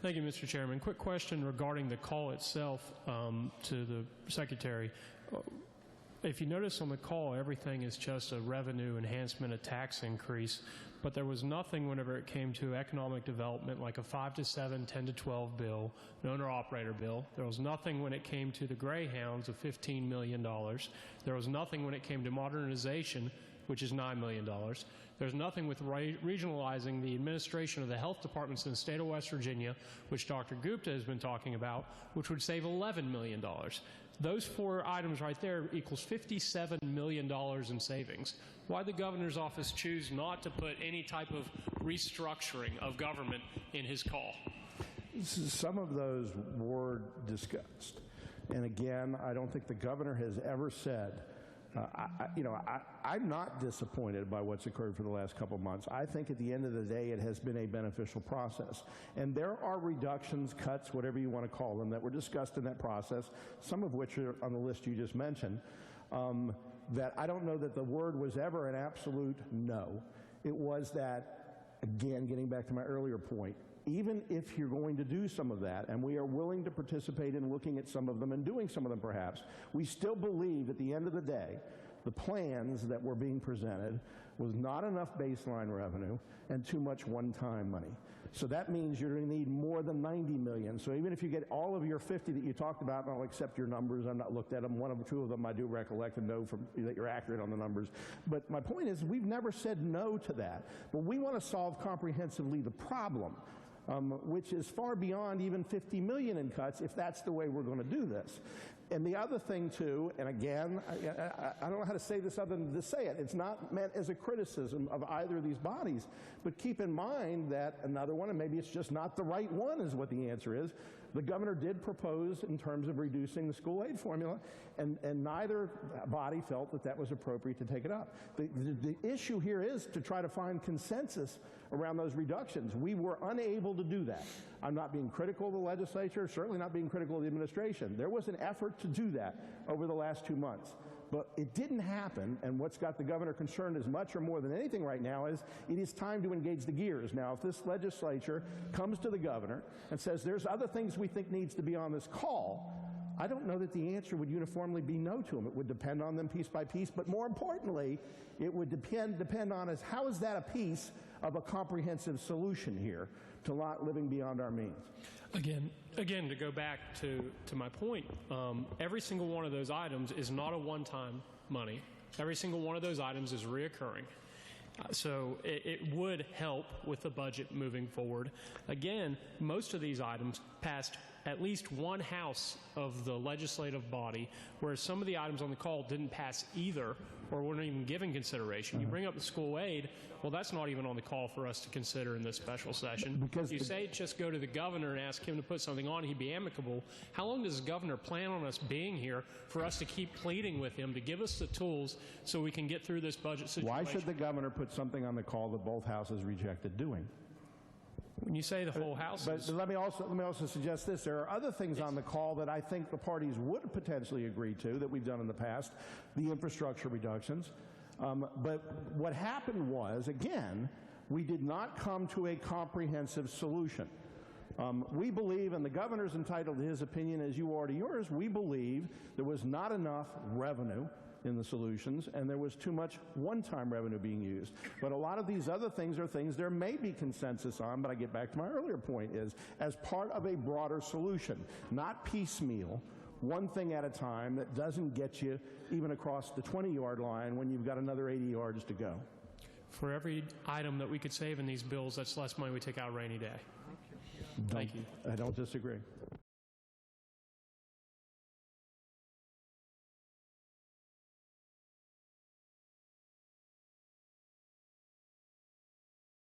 Thank you, Mr. Chairman. Quick question regarding the call itself to the Secretary. If you notice on the call, everything is just a revenue enhancement, a tax increase, but there was nothing whenever it came to economic development like a 5 to 7, 10 to 12 bill, an owner-operator bill. There was nothing when it came to the Greyhounds of $15 million. There was nothing when it came to modernization, which is $9 million. There's nothing with regionalizing the administration of the health departments in the state of West Virginia, which Dr. Gupta has been talking about, which would save $11 million. Those 4 items right there equals $57 million in savings. Why did the governor's office choose not to put any type of restructuring of government in his call? Some of those were discussed. And again, I don't think the governor has ever said, I'm not disappointed by what's occurred for the last couple of months. I think at the end of the day, it has been a beneficial process. And there are reductions, cuts, whatever you want to call them, that were discussed in that process, some of which are on the list you just mentioned, that I don't know that the word was ever an absolute no. It was that, again, getting back to my earlier point, even if you're going to do some of that, and we are willing to participate in looking at some of them and doing some of them perhaps, we still believe at the end of the day, the plans that were being presented was not enough baseline revenue and too much one-time money. So that means you're going to need more than $90 million. So even if you get all of your 50 that you talked about, and I'll accept your numbers, I've not looked at them, 1 or 2 of them I do recollect and know that you're accurate on the numbers. But my point is, we've never said no to that. But we want to solve comprehensively the problem, which is far beyond even $50 million in cuts if that's the way we're going to do this. And the other thing, too, and again, I don't know how to say this other than to say it. It's not meant as a criticism of either of these bodies. But keep in mind that another one, and maybe it's just not the right one is what the answer is, the governor did propose in terms of reducing the school aid formula, and neither body felt that that was appropriate to take it up. The issue here is to try to find consensus around those reductions. We were unable to do that. I'm not being critical of the legislature, certainly not being critical of the administration. There was an effort to do that over the last 2 months. But it didn't happen, and what's got the governor concerned as much or more than anything right now is it is time to engage the gears. Now, if this legislature comes to the governor and says there's other things we think needs to be on this call, I don't know that the answer would uniformly be no to them. It would depend on them piece by piece, but more importantly, it would depend on us, how is that a piece of a comprehensive solution here to not living beyond our means? Again, to go back to my point, every single one of those items is not a one-time money. Every single one of those items is reoccurring. So it would help with the budget moving forward. Again, most of these items passed at least one house of the legislative body, whereas some of the items on the call didn't pass either or weren't even given consideration. You bring up the school aid, well, that's not even on the call for us to consider in this special session. Because you say just go to the governor and ask him to put something on, he'd be amicable. How long does the governor plan on us being here for us to keep pleading with him to give us the tools so we can get through this budget situation? Why should the governor put something on the call that both houses rejected doing? When you say the whole House but let me also suggest this. There are other things on the call that I think the parties would potentially agree to that we've done in the past, the infrastructure reductions. But what happened was, again, we did not come to a comprehensive solution. We believe, and the governor's entitled to his opinion as you are to yours, we believe there was not enough revenue in the solutions, and there was too much one-time revenue being used. But a lot of these other things are things there may be consensus on, but I get back to my earlier point, is as part of a broader solution, not piecemeal, one thing at a time that doesn't get you even across the 20-yard line when you've got another 80 yards to go. For every item that we could save in these bills, that's less money we take out a rainy day. Thank you. I don't disagree.